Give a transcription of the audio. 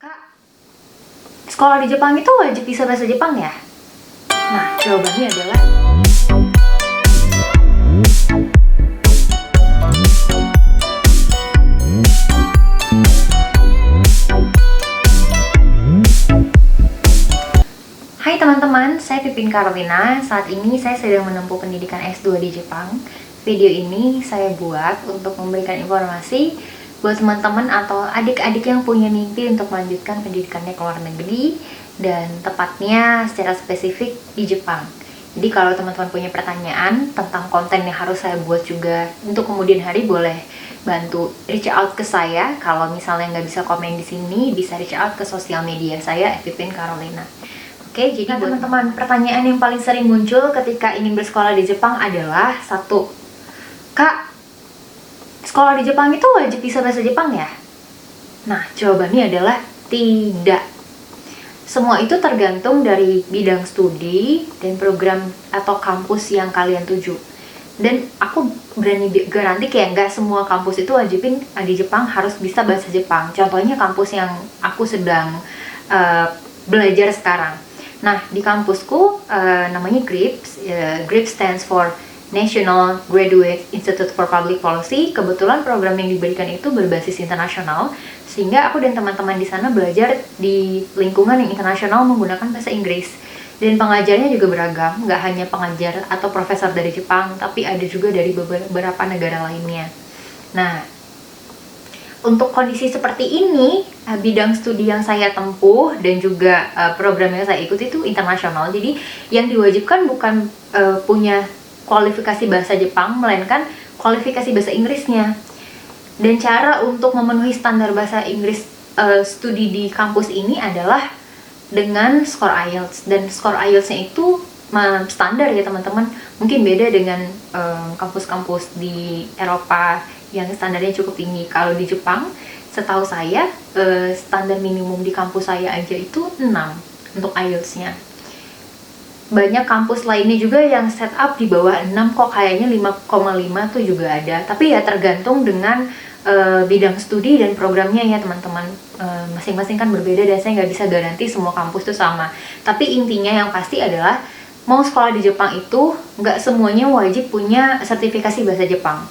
Kak, sekolah di Jepang itu wajib bisa bahasa Jepang ya? Nah, jawabannya adalah Hai teman-teman, saya Pipin Carolina. Saat ini saya sedang menempuh pendidikan S2 di Jepang. Video ini saya buat untuk memberikan informasi buat teman-teman atau adik-adik yang punya mimpi untuk melanjutkan pendidikannya ke luar negeri, dan tepatnya secara spesifik di Jepang. Jadi kalau teman-teman punya pertanyaan tentang konten yang harus saya buat juga untuk kemudian hari, boleh bantu reach out ke saya. Kalau misalnya nggak bisa komen di sini, bisa reach out ke sosial media saya @pipincarolina. Oke, jadi teman-teman, pertanyaan yang paling sering muncul ketika ingin bersekolah di Jepang adalah satu, Kak, sekolah di Jepang itu wajib bisa bahasa Jepang ya? Nah, jawabannya adalah tidak. Semua itu tergantung dari bidang studi dan program atau kampus yang kalian tuju. Dan aku berani garanti kayak nggak semua kampus itu wajibin di Jepang harus bisa bahasa Jepang. Contohnya kampus yang aku sedang belajar sekarang. Nah, di kampusku namanya GRIPS. GRIPS stands for National Graduate Institute for Public Policy. Kebetulan program yang diberikan itu berbasis internasional, sehingga aku dan teman-teman di sana belajar di lingkungan yang internasional menggunakan bahasa Inggris. Dan pengajarnya juga beragam, nggak hanya pengajar atau profesor dari Jepang, tapi ada juga dari beberapa negara lainnya. Nah, untuk kondisi seperti ini, bidang studi yang saya tempuh dan juga program yang saya ikuti itu internasional. Jadi yang diwajibkan bukan punya kualifikasi bahasa Jepang, melainkan kualifikasi bahasa Inggrisnya. Dan cara untuk memenuhi standar bahasa Inggris studi di kampus ini adalah dengan skor IELTS. Dan skor IELTS-nya itu standar ya teman-teman, mungkin beda dengan kampus-kampus di Eropa yang standarnya cukup tinggi. Kalau di Jepang, setahu saya standar minimum di kampus saya aja itu 6 untuk IELTS-nya. Banyak kampus lainnya juga yang setup di bawah 6 kok, kayaknya 5,5 tuh juga ada. Tapi ya tergantung dengan bidang studi dan programnya ya teman-teman. Masing-masing kan berbeda dan saya nggak bisa garansi semua kampus tuh sama. Tapi intinya yang pasti adalah mau sekolah di Jepang itu nggak semuanya wajib punya sertifikasi bahasa Jepang.